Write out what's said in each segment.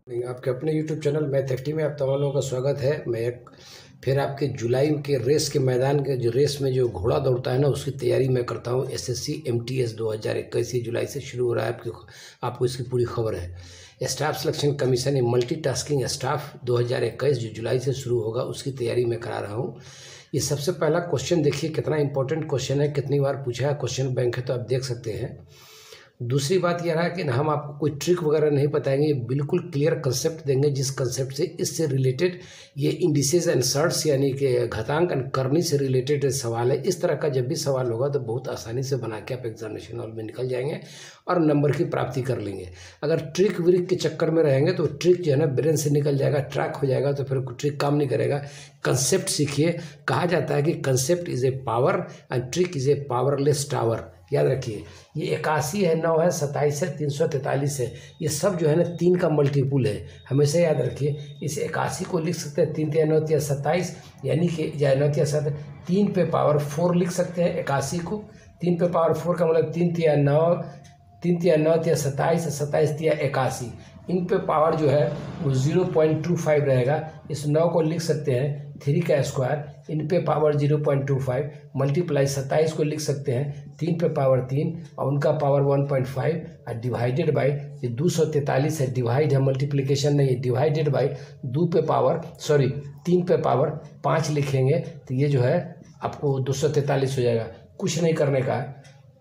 आपके अपने YouTube channel math active में आप तमाम लोगों का स्वागत है। मैं एक फिर आपके जुलाई के रेस के मैदान के जो रेस में जो घोड़ा दौड़ता है ना, उसकी तैयारी मैं करता हूँ। SSC MTS 2021 जुलाई से शुरू हो रहा है। आपको इसकी पूरी खबर है। स्टाफ सिलेक्शन कमीशन इन मल्टीटास्किंग स्टाफ 2021 जो जुलाई से शुरू होगा, उसकी तैयारी मैं करा रहा हूँ। ये सबसे पहला क्वेश्चन देखिए कितना इंपॉर्टेंट क्वेश्चन है, कितनी बार पूछा है। क्वेश्चन बैंक है तो आप देख सकते हैं। दूसरी बात यह है कि हम आपको कोई ट्रिक वगैरह नहीं बताएंगे, बिल्कुल क्लियर कंसेप्ट देंगे, जिस कंसेप्ट से इससे रिलेटेड ये इंडिसेस एंड सर्ट्स यानी कि घातांक एंड करनी से रिलेटेड सवाल है। इस तरह का जब भी सवाल होगा तो बहुत आसानी से बना के आप एग्जामिनेशन हॉल में निकल जाएंगे और नंबर की प्राप्ति कर लेंगे। अगर ट्रिक व्रिक के चक्कर में रहेंगे तो ट्रिक जो है ना ब्रेन से निकल जाएगा, ट्रैक हो जाएगा, तो फिर ट्रिक काम नहीं करेगा। कंसेप्ट सीखिए। कहा जाता है कि concept is a power and trick is a powerless tower. याद रखिए, ये 81 है, 9 है, 27 है, 343 है, ये सब जो है ना 3 का मल्टीपुल है। हमेशा याद रखिए, इस 81 को लिख सकते हैं 3 × 9 = 27, यानी कि 9 × 7 3 पे पावर 4 लिख सकते हैं 81 को। 3 पे पावर 4 का मतलब 3 × 9, 3 × 9 = 27, 27 × 81। इन पे पावर जो है वो 0.25 रहेगा। इस 9 को लिख सकते हैं 3 का स्क्वायर, इन पे पावर 0.25 मल्टीप्लाई 27 को लिख सकते हैं 3 पे पावर 3 और उनका पावर 1.5 और डिवाइडेड बाई ये 243 है। डिवाइड है, मल्टीप्लिकेशन नहीं है। डिवाइडेड बाई 3 पे पावर 5 लिखेंगे तो ये जो है आपको 243 हो जाएगा। कुछ नहीं करने का है।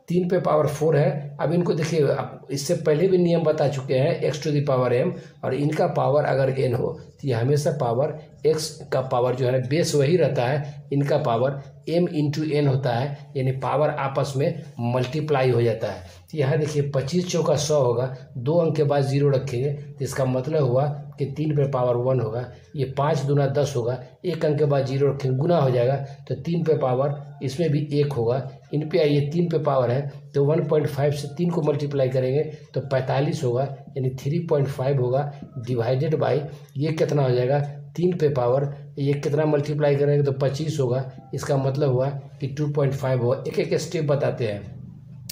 3 पे पावर 4 है। अब इनको देखिए, आप इससे पहले भी नियम बता चुके हैं, x⁻m, और इनका पावर अगर n हो तो ये हमेशा पावर x का पावर जो है बेस वही रहता है, इनका पावर m × n होता है, यानी पावर आपस में मल्टीप्लाई हो जाता है। तो यहाँ देखिए 25 चौका 100 होगा, 2 अंक के बाद 0 रखेंगे तो इसका मतलब हुआ कि 3 पे पावर 1 होगा। ये 5 दूना 10 होगा, 1 अंक के बाद 0 रखेंगे, गुना हो जाएगा तो 3 पे पावर इसमें भी 1 होगा। इन पे आइए 3 पे पावर है तो 1.5 से 3 को मल्टीप्लाई करेंगे तो 45 होगा, यानी 3.5 होगा। डिवाइडेड बाई ये कितना हो जाएगा 3 पे पावर, ये कितना मल्टीप्लाई करेंगे तो 25 होगा। इसका मतलब हुआ कि 2.5 होगा। एक एक स्टेप बताते हैं।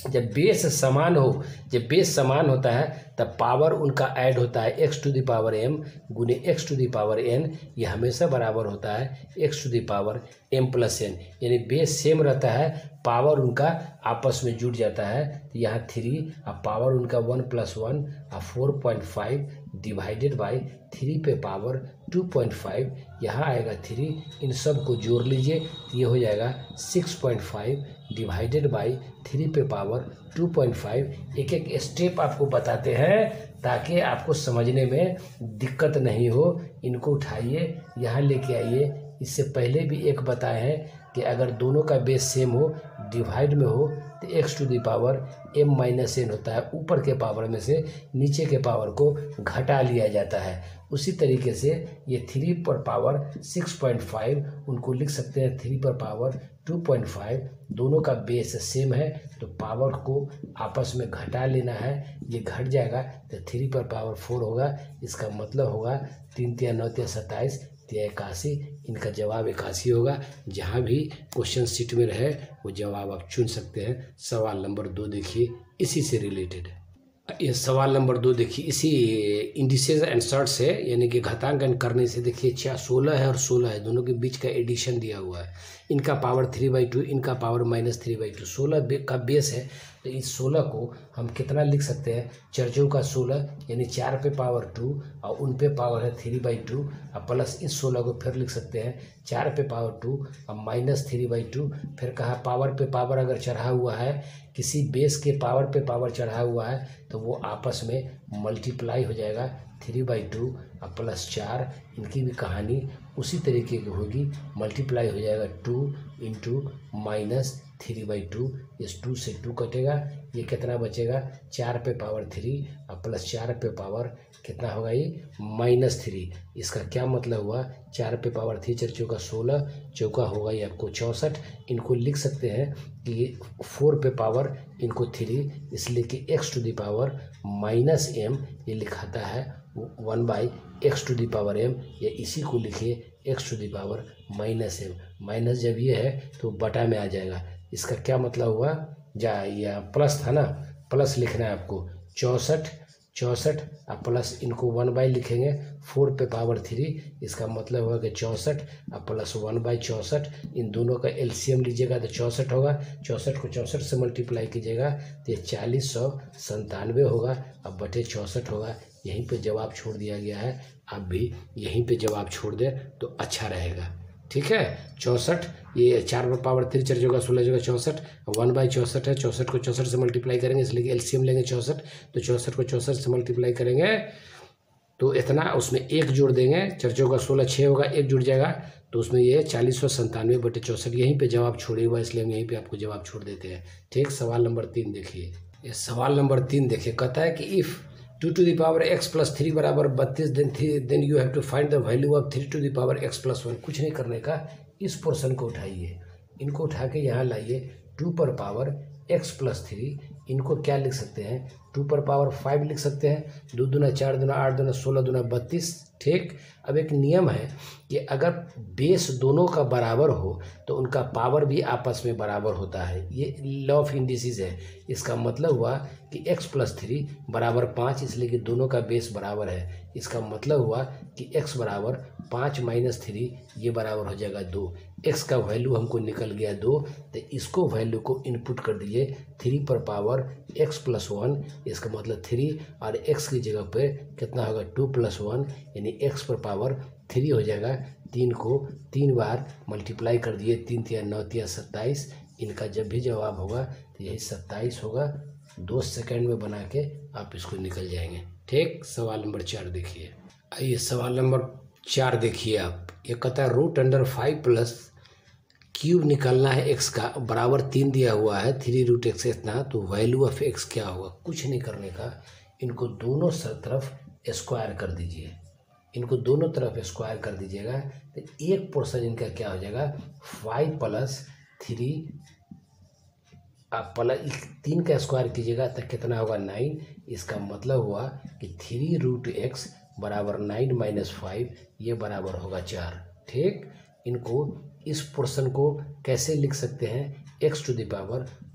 जब बेस समान हो, जब बेस समान होता है तब पावर उनका ऐड होता है x⁻m गुने x⁻n। ये हमेशा बराबर होता है x⁻m + n, यानी बेस सेम रहता है, पावर उनका आपस में जुड़ जाता है। तो यहाँ 3 और पावर उनका 1 + 1 और 4.5 डिवाइडेड बाई 3 पे पावर 2.5, यहाँ आएगा 3। इन सब को जोड़ लीजिए तो ये हो जाएगा 6.5 डिवाइडेड बाई 3 पे पावर 2.5। एक एक स्टेप आपको बताते हैं ताकि आपको समझने में दिक्कत नहीं हो। इनको उठाइए, यहाँ लेके आइए। इससे पहले भी एक बताए हैं कि अगर दोनों का बेस सेम हो, डिवाइड में हो, तो x⁻m - n होता है। ऊपर के पावर में से नीचे के पावर को घटा लिया जाता है। उसी तरीके से ये 3 पर पावर 6.5 उनको लिख सकते हैं 3 पर पावर 2.5। दोनों का बेस सेम है तो पावर को आपस में घटा लेना है। ये घट जाएगा तो 3 पर पावर 4 होगा। इसका मतलब होगा 3 × 9 = 27, 81। इनका जवाब 81 होगा। जहाँ भी क्वेश्चन सीट में रहे वो जवाब आप चुन सकते हैं। सवाल नंबर 2 देखिए, इसी से रिलेटेड है। ये सवाल नंबर 2 देखिए, इसी इंडिसेस एंड सर्ट्स है, यानी कि घातांक एंड करने से। देखिए 16 है और 16 है, दोनों के बीच का एडिशन दिया हुआ है। इनका पावर 3/2, इनका पावर -3/2। 16 का बेस है तो इस 16 को हम कितना लिख सकते हैं, 4 का 16, यानी 4 पे पावर 2 और उन पे पावर है 3/2 और प्लस इस 16 को फिर लिख सकते हैं 4 पे पावर 2 और -3/2। फिर कहा पावर पे पावर अगर चढ़ा हुआ है, किसी बेस के पावर पे पावर चढ़ा हुआ है तो वो आपस में मल्टीप्लाई हो जाएगा 3/2 और +4। इनकी भी कहानी उसी तरीके की होगी, मल्टीप्लाई हो जाएगा 2 × -3/2। इस 2 से 2 कटेगा, ये कितना बचेगा 4 पे पावर 3 और +4 पे पावर कितना होगा ये -3। इसका क्या मतलब हुआ, 4 पे पावर 3 4 चौका 16, चौका होगा ये आपको 64। इनको लिख सकते हैं कि 4 पे पावर इनको 3, इसलिए कि x⁻m ये लिखाता है 1/x⁻m, या इसी को लिखिए x⁻m। माइनस जब ये है तो बटा में आ जाएगा। इसका क्या मतलब हुआ, या प्लस था ना, प्लस लिखना है आपको 64 64 अब प्लस इनको 1/, लिखेंगे 4 पे पावर 3, इसका मतलब होगा कि 64 अब प्लस 1/64, इन दोनों का एलसीएम लीजिएगा तो 64 होगा, 64 को 64 से मल्टीप्लाई कीजिएगा तो ये 4097 होगा, अब बटे 64 होगा। यहीं पे जवाब छोड़ दिया गया है, आप भी यहीं पे जवाब छोड़ दें तो अच्छा रहेगा। ठीक है, 64 ये 4 पर पावर 3 4 होगा 16 जगह 64, 1/64 है, 64 को 64 से मल्टीप्लाई करेंगे इसलिए कि एलसीएम लेंगे 64, तो 64 को 64 से मल्टीप्लाई करेंगे तो इतना, उसमें 1 जोड़ देंगे, 4 का 16 6 होगा, 1 जुड़ जाएगा तो उसमें ये 4097 बटे 64, यहीं पे जवाब छोड़े हुआ इसलिए हम यहीं पे आपको जवाब छोड़ देते हैं। ठीक, सवाल नंबर 3 देखिए। ये सवाल नंबर 3 देखिए, कहता है कि if 2 to the power x plus 3 बराबर 32 then you have to find the value of 3 to the power x plus 1। कुछ नहीं करने का, इस पोर्शन को उठाइए, इनको उठा के यहाँ लाइए, 2 पर पावर x plus 3, इनको क्या लिख सकते हैं 2 पर पावर 5 लिख सकते हैं, 2 दूना 4 दूना 8 दूना 16 दूना 32। ठीक, अब एक नियम है कि अगर बेस दोनों का बराबर हो तो उनका पावर भी आपस में बराबर होता है, ये लॉ ऑफ इंडिसेस है। इसका मतलब हुआ कि x + 3 बराबर 5, इसलिए कि दोनों का बेस बराबर है। इसका मतलब हुआ कि x बराबर 5 - 3 ये बराबर हो जाएगा 2। x का वैल्यू हमको निकल गया 2, तो इसको वैल्यू को इनपुट कर दीजिए 3 पर पावर x + 1, इसका मतलब 3, और x की जगह पे कितना होगा 2 + 1 यानी x पर पावर 3 हो जाएगा। 3 को 3 बार मल्टीप्लाई कर दिए, 3 × 9 = 27, इनका जब भी जवाब होगा तो यही 27 होगा। 2 सेकंड में बना के आप इसको निकल जाएंगे। ठीक, सवाल नंबर 4 देखिए। आइए सवाल नंबर 4 देखिए आप, ये कहता है √5 प्लस क्यूब निकालना है x का, बराबर 3 दिया हुआ है, 3√x इतना, तो वैल्यू ऑफ x क्या होगा। कुछ नहीं करने का, इनको दोनों तरफ स्क्वायर कर दीजिए, इनको दोनों तरफ स्क्वायर कर दीजिएगा तो एक पोर्शन इनका क्या हो जाएगा 5 + 3, आप 3 का स्क्वायर कीजिएगा तो कितना होगा 9। इसका मतलब हुआ कि 3√x बराबर 9 - 5 ये बराबर होगा 4। ठीक, इनको इस पोर्शन को कैसे लिख सकते हैं x⁴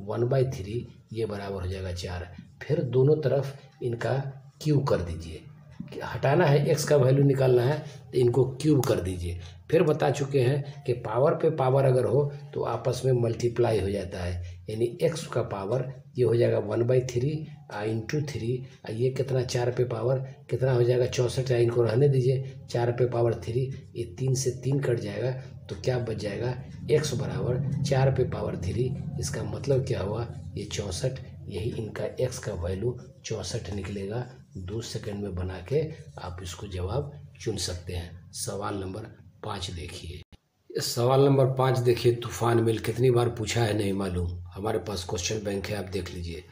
1/3 ये बराबर हो जाएगा 4। फिर दोनों तरफ इनका क्यूब कर दीजिए, हटाना है x का वैल्यू निकालना है तो इनको क्यूब कर दीजिए। फिर बता चुके हैं कि पावर पे पावर अगर हो तो आपस में मल्टीप्लाई हो जाता है, यानी x का पावर ये हो जाएगा 1/3 × 3, ये कितना 4 पे पावर कितना हो जाएगा 64, इनको रहने दीजिए 4 पे पावर 3, ये 3 से 3 कट जाएगा तो क्या बच जाएगा x बराबर 4 पे पावर 3। इसका मतलब क्या हुआ ये 64, यही इनका x का वैल्यू 64 निकलेगा। 2 सेकंड में बना के आप इसको जवाब चुन सकते हैं। सवाल नंबर 5 देखिए। सवाल नंबर 5 देखिए, तूफान मिल कितनी बार पूछा है नहीं मालूम, हमारे पास क्वेश्चन बैंक है, आप देख लीजिए।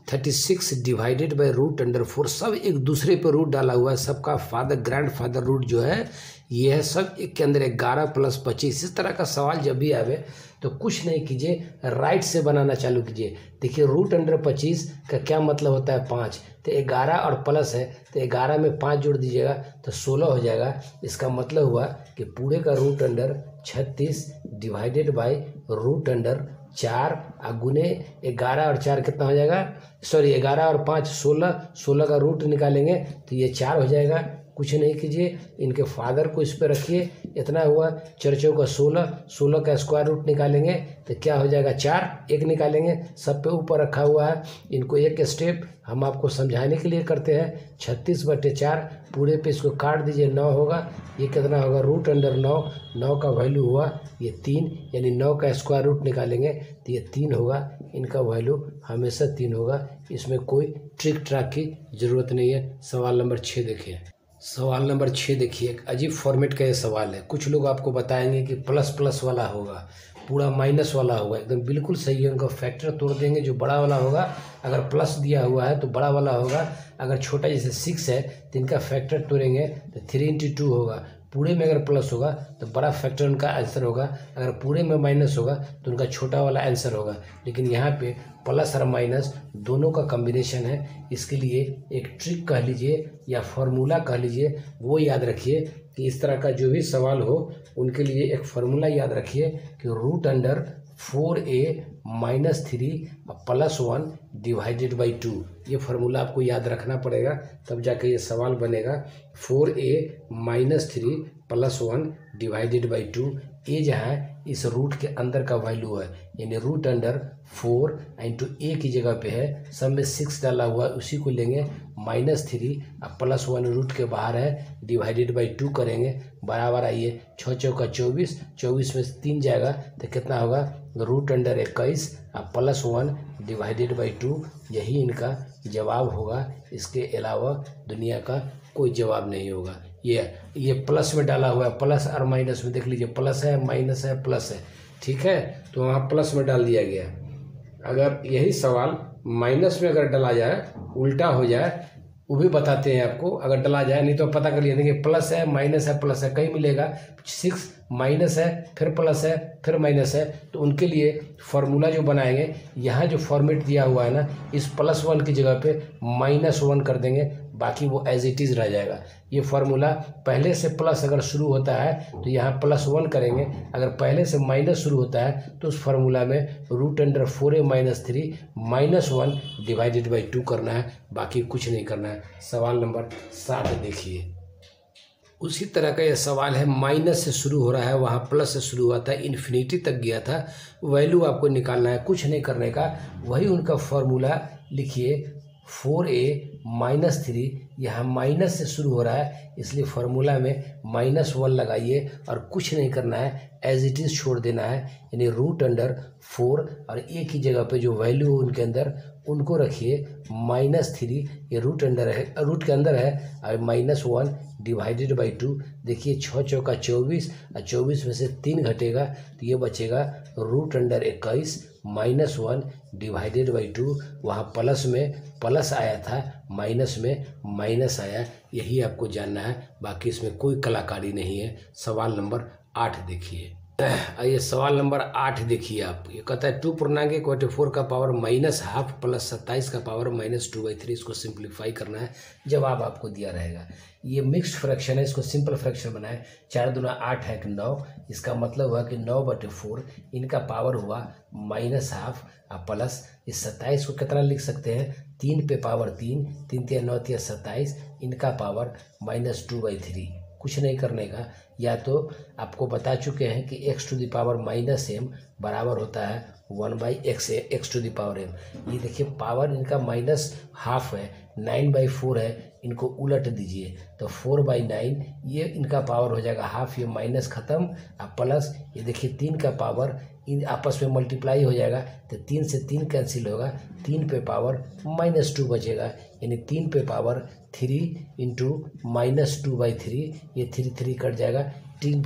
36 डिवाइडेड बाय √4, सब एक दूसरे पर रूट डाला हुआ है, सबका फादर ग्रैंड फादर रूट जो है ये है, सब एक के अंदर 11 + 25। इस तरह का सवाल जब भी आवे तो कुछ नहीं कीजिए, राइट से बनाना चालू कीजिए। देखिए √25 का क्या मतलब होता है 5, तो 11 और प्लस है तो 11 में 5 जोड़ दीजिएगा तो 16 हो जाएगा। इसका मतलब हुआ कि पूरे का √36 डिवाइडेड बाय √4 गुने 11 और 4 कितना हो जाएगा, सॉरी 11 और 5 16, 16 का रूट निकालेंगे तो ये 4 हो जाएगा। कुछ नहीं कीजिए, इनके फादर को इस पर रखिए, इतना हुआ 4 × 16, 16 का स्क्वायर रूट निकालेंगे तो क्या हो जाएगा 4, 1 निकालेंगे, सब पे ऊपर रखा हुआ है। इनको एक स्टेप हम आपको समझाने के लिए करते हैं। 36/4 पूरे पे इसको काट दीजिए, 9 होगा, ये कितना होगा √9, 9 का वैल्यू हुआ ये 3, यानी 9 का स्क्वायर रूट निकालेंगे तो ये 3 होगा। इनका वैल्यू हमेशा 3 होगा, इसमें कोई ट्रिक ट्राक की ज़रूरत नहीं है। सवाल नंबर 6 देखिए। सवाल नंबर 6 देखिए, एक अजीब फॉर्मेट का ये सवाल है। कुछ लोग आपको बताएंगे कि प्लस वाला होगा, पूरा माइनस वाला होगा, एकदम बिल्कुल सही है। उनका फैक्टर तोड़ देंगे, जो बड़ा वाला होगा अगर प्लस दिया हुआ है तो बड़ा वाला होगा, अगर छोटा जैसे 6 है तो इनका फैक्टर तोड़ेंगे तो 3 × 2 होगा। पूरे में अगर प्लस होगा तो बड़ा फैक्टर उनका आंसर होगा, अगर पूरे में माइनस होगा तो उनका छोटा वाला आंसर होगा। लेकिन यहाँ पे प्लस और माइनस दोनों का कॉम्बिनेशन है, इसके लिए एक ट्रिक कह लीजिए या फार्मूला कह लीजिए, वो याद रखिए कि इस तरह का जो भी सवाल हो उनके लिए एक फार्मूला याद रखिए कि √4a -3 +1 डिवाइडेड बाई 2। ये फार्मूला आपको याद रखना पड़ेगा, तब जाके ये सवाल बनेगा। 4a -3 +1 divided by 2। ए जहाँ है इस रूट के अंदर का वैल्यू है, यानी रूट अंडर 4 इंटू ए की जगह पे है, सब में 6 डाला हुआ है, उसी को लेंगे। -3 +1 रूट के बाहर है, डिवाइडेड बाई 2 करेंगे, बराबर आइए 6 चौका 24, 24 में 3 जाएगा तो कितना होगा, रूट अंडर 21 +1 डिवाइडेड बाई 2। यही इनका जवाब होगा, इसके अलावा दुनिया का कोई जवाब नहीं होगा। ये प्लस में डाला हुआ है, प्लस और माइनस में देख लीजिए, प्लस है माइनस है प्लस है, ठीक है, तो वहाँ प्लस में डाल दिया गया। अगर यही सवाल माइनस में अगर डाला जाए, उल्टा हो जाए, वो भी बताते हैं आपको, अगर डाला जाए, नहीं तो पता कर लिए देखिए प्लस है माइनस है प्लस है, कहीं मिलेगा 6 माइनस है फिर प्लस है फिर माइनस है, तो उनके लिए फार्मूला जो बनाएंगे, यहाँ जो फॉर्मेट दिया हुआ है ना, इस +1 की जगह पे -1 कर देंगे, बाकी वो एज इट इज़ रह जाएगा। ये फार्मूला पहले से प्लस अगर शुरू होता है तो यहाँ +1 करेंगे, अगर पहले से माइनस शुरू होता है तो उस फार्मूला में root under 4a -3 -1 divided by 2 करना है, बाकी कुछ नहीं करना है। सवाल नंबर 7 देखिए, उसी तरह का यह सवाल है, माइनस से शुरू हो रहा है, वहाँ प्लस से शुरू हुआ था, इन्फिनिटी तक गया था, वैल्यू आपको निकालना है, कुछ नहीं करने का। वही उनका फार्मूला लिखिए, 4a -3, यहाँ माइनस से शुरू हो रहा है, इसलिए फार्मूला में -1 लगाइए और कुछ नहीं करना है, एज इट इज़ छोड़ देना है, यानी रूट अंडर 4 और a की जगह पे जो वैल्यू है उनके अंदर उनको रखिए -3, ये रूट अंडर है, रूट के अंदर है, और -1 डिवाइडेड बाई 2। देखिए 6 चौका 24 और 24 में से 3 घटेगा तो ये बचेगा रूट अंडर 21 -1 डिवाइडेड बाई 2। वहाँ प्लस में प्लस आया था, माइनस में माइनस आया, यही आपको जानना है, बाकी इसमें कोई कलाकारी नहीं है। सवाल नंबर 8 देखिए, आइए सवाल नंबर 8 देखिए आप, ये कहता है 2.4 का पावर -12 प्लस 27 का पावर -2/3, इसको सिंप्लीफाई करना है, जवाब आपको दिया रहेगा। ये मिक्स्ड फ्रैक्शन है, इसको सिंपल फ्रैक्शन बनाए, 4 दूना 8 है कि 9, इसका मतलब हुआ कि 9/4 इनका पावर हुआ -12 प्लस इस 27 को कितना लिख सकते हैं, 3 पे पावर 3, 3 3 9 3 27, इनका पावर -2/3। कुछ नहीं करने का, या तो आपको बता चुके हैं कि x⁻m बराबर होता है 1/x⁻m। ये देखिए पावर इनका -12 है, 9/4 है, इनको उलट दीजिए तो 4/9, ये इनका पावर हो जाएगा हाफ, ये माइनस खत्म, प्लस ये देखिए 3 का पावर इन आपस में मल्टीप्लाई हो जाएगा तो 3 से 3 कैंसिल होगा, 3 पे पावर -2 बचेगा, यानी 3 पे पावर 3 इंटू -2/3, ये 3 कट जाएगा, 3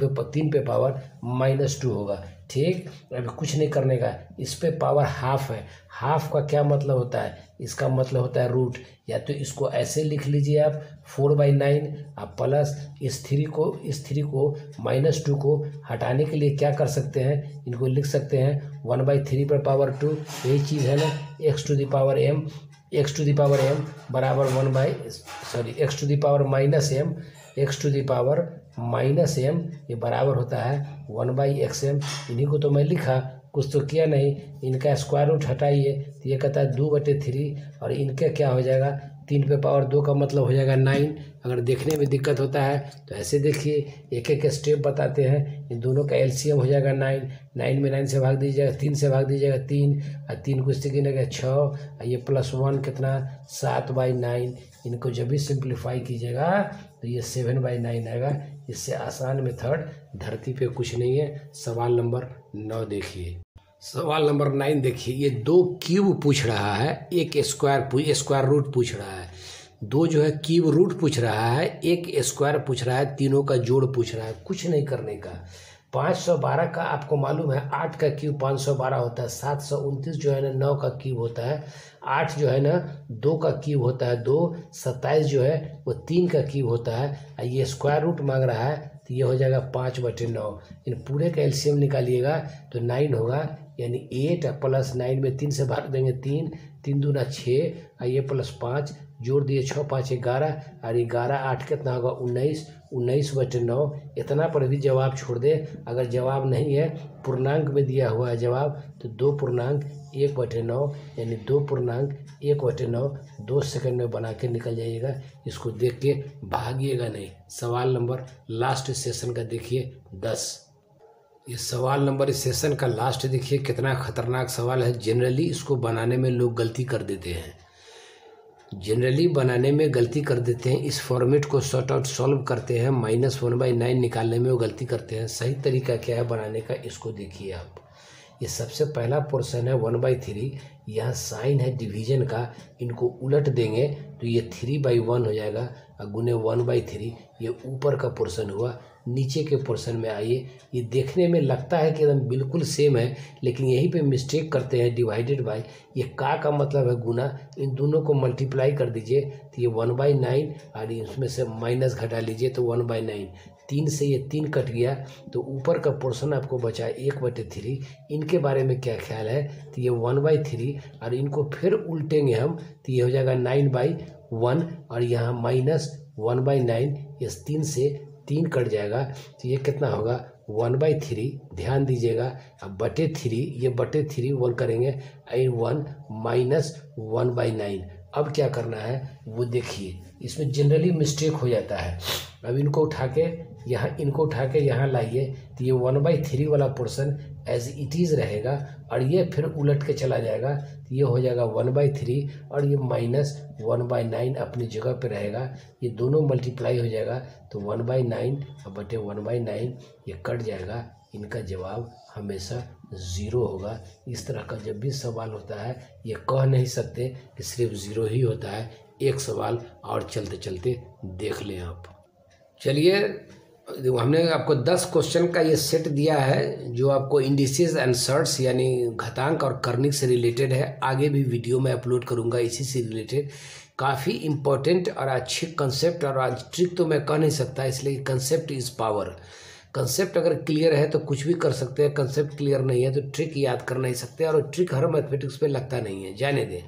पे पावर -2 होगा। ठीक, अभी कुछ नहीं करने का, इस पे पावर हाफ है, हाफ का क्या मतलब होता है, इसका मतलब होता है रूट, या तो इसको ऐसे लिख लीजिए आप 4/9, आप प्लस इस 3 को -2 को हटाने के लिए क्या कर सकते हैं, इनको लिख सकते हैं 1/3 पर पावर 2, यही चीज़ है ना, x⁻m बराबर x⁻m ये बराबर होता है 1/xm। इन्हीं को तो मैं लिखा, कुछ तो किया नहीं, इनका स्क्वायर रूट हटाइए तो ये कहता है 2/3, और इनका क्या हो जाएगा, 3 पे पावर 2 का मतलब हो जाएगा 9। अगर देखने में दिक्कत होता है तो ऐसे देखिए, एक एक स्टेप बताते हैं, इन दोनों का एलसीएम हो जाएगा 9, 9 में 9 से भाग दीजिएगा, 3 से भाग दीजिएगा 3, और 3 को इससे गिनेगा 6, ये +1 कितना 7/9, इनको जब भी सिंप्लीफाई कीजिएगा तो ये 7/9 आएगा। इससे आसान मेथड धरती पे कुछ नहीं है। सवाल नंबर 9 देखिए, सवाल नंबर 9 देखिए, ये 2 क्यूब पूछ रहा है, एक स्क्वायर रूट पूछ रहा है, 2 जो है क्यूब रूट पूछ रहा है, एक स्क्वायर पूछ रहा है, तीनों का जोड़ पूछ रहा है। कुछ नहीं करने का, 512 का आपको मालूम है, 8 का क्यूब 512 होता है, 729 जो है ना 9 का क्यूब होता है, 8 जो है ना 2 का क्यूब होता है 2, 27 जो है वो 3 का क्यूब होता है। ये स्क्वायर रूट मांग रहा है तो ये हो जाएगा 5/9। इन पूरे का एलसीएम निकालिएगा तो 9 होगा, यानी 8 प्लस 9 में 3 से भाग देंगे 3, 3 दूना 6 और ये +5 जोड़ दिए 6 5 11 और 11 8 कितना होगा 19, 19/9। इतना पर भी जवाब छोड़ दे। अगर जवाब नहीं है, पूर्णांक में दिया हुआ है जवाब, तो 2.1/9 यानी 2.1/9 2 सेकंड में बना के निकल जाइएगा। इसको देख के भागिएगा नहीं। सवाल नंबर लास्ट सेशन का देखिए 10। ये सवाल नंबर इस सेशन का लास्ट देखिए कितना खतरनाक सवाल है। जनरली इसको बनाने में लोग गलती कर देते हैं, इस फॉर्मेट को शॉर्ट आउट सॉल्व करते हैं, -1/9 निकालने में वो गलती करते हैं। सही तरीका क्या है बनाने का, इसको देखिए आप। ये सबसे पहला पोर्शन है 1/3, यहाँ साइन है डिवीजन का, इनको उलट देंगे तो ये 3/1 हो जाएगा और गुने 1/3। ये ऊपर का पोर्शन हुआ। नीचे के पोर्शन में आइए, ये देखने में लगता है कि एकदम बिल्कुल सेम है, लेकिन यहीं पे मिस्टेक करते हैं। डिवाइडेड बाय, ये का मतलब है गुना, इन दोनों को मल्टीप्लाई कर दीजिए तो ये 1/9 और इसमें से माइनस घटा लीजिए तो 1/9। 3 से ये 3 कट गया तो ऊपर का पोर्शन आपको बचा 1/3। इनके बारे में क्या ख्याल है, तो ये 1/3 और इनको फिर उल्टेंगे हम तो ये हो जाएगा 9/1 और यहाँ -1/9। ये 3 से 3 कट जाएगा तो ये कितना होगा 1/3। ध्यान दीजिएगा। अब /3, ये /3 1 करेंगे, 1 -1/9। अब क्या करना है वो देखिए, इसमें जनरली मिस्टेक हो जाता है। अब इनको उठा के यहाँ लाइए तो ये 1/3 वाला पोर्शन एज इट इज़ रहेगा और ये फिर उलट के चला जाएगा तो ये हो जाएगा 1/3 और ये -1/9 अपनी जगह पे रहेगा। ये दोनों मल्टीप्लाई हो जाएगा तो 1/9 बटे 1/9 ये कट जाएगा। इनका जवाब हमेशा 0 होगा। इस तरह का जब भी सवाल होता है ये कह नहीं सकते कि सिर्फ 0 ही होता है। एक सवाल और चलते चलते देख लें आप। चलिए, हमने आपको 10 क्वेश्चन का ये सेट दिया है जो आपको इंडिसेस एंड सर्ट्स यानी घातांक और कर्णिक से रिलेटेड है। आगे भी वीडियो में अपलोड करूंगा इसी से रिलेटेड। काफ़ी इम्पोर्टेंट और अच्छे कंसेप्ट, और आज ट्रिक तो मैं कह नहीं सकता, इसलिए कंसेप्ट इज़ पावर। कंसेप्ट अगर क्लियर है तो कुछ भी कर सकते हैं, कंसेप्ट क्लियर नहीं है तो ट्रिक याद कर नहीं सकते, और ट्रिक हर मैथमेटिक्स पे लगता नहीं है, जाने दें।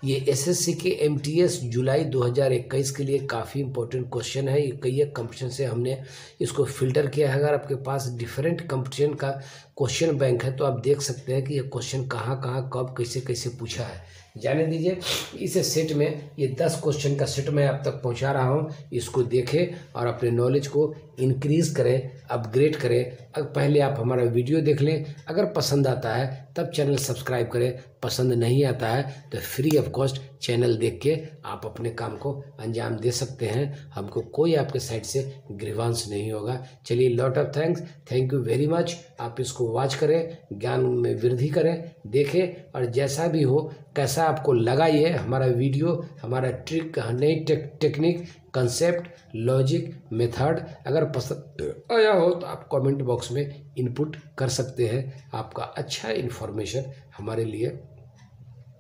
ये एसएससी के एमटीएस जुलाई 2021 के लिए काफ़ी इंपॉर्टेंट क्वेश्चन है। ये कई कंपटीशन से हमने इसको फिल्टर किया है। अगर आपके पास डिफरेंट कंपटीशन का क्वेश्चन बैंक है तो आप देख सकते हैं कि ये क्वेश्चन कहाँ कब कैसे कैसे पूछा है। जाने दीजिए। इस सेट में ये 10 क्वेश्चन का सेट मैं आप तक पहुंचा रहा हूं। इसको देखें और अपने नॉलेज को इंक्रीज़ करें, अपग्रेड करें। अब पहले आप हमारा वीडियो देख लें, अगर पसंद आता है तब चैनल सब्सक्राइब करें, पसंद नहीं आता है तो फ्री ऑफ कॉस्ट चैनल देख के आप अपने काम को अंजाम दे सकते हैं। हमको कोई आपके साइड से ग्रीवांस नहीं होगा। चलिए, lot of thank you very much. आप इसको वॉच करें, ज्ञान में वृद्धि करें, देखें, और जैसा भी हो कैसा आपको लगा ये हमारा वीडियो, हमारा ट्रिक, नई टेक्निक, कंसेप्ट, लॉजिक, मेथड अगर पसंद आया हो तो आप कमेंट बॉक्स में इनपुट कर सकते हैं। आपका अच्छा इन्फॉर्मेशन हमारे लिए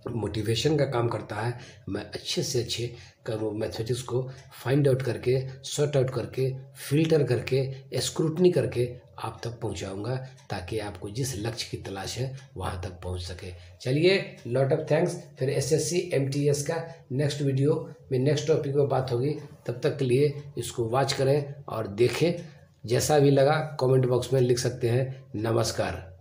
मोटिवेशन का काम करता है। मैं अच्छे से अच्छे मैथमेटिक्स को फाइंड आउट करके, सॉर्ट आउट करके, फिल्टर करके, स्क्रूटनी करके आप तक पहुंचाऊंगा, ताकि आपको जिस लक्ष्य की तलाश है वहां तक पहुंच सके। चलिए, लॉट ऑफ थैंक्स। फिर एसएससी एमटीएस का नेक्स्ट वीडियो में नेक्स्ट टॉपिक पर बात होगी। तब तक के लिए इसको वॉच करें और देखें। जैसा भी लगा कमेंट बॉक्स में लिख सकते हैं। नमस्कार।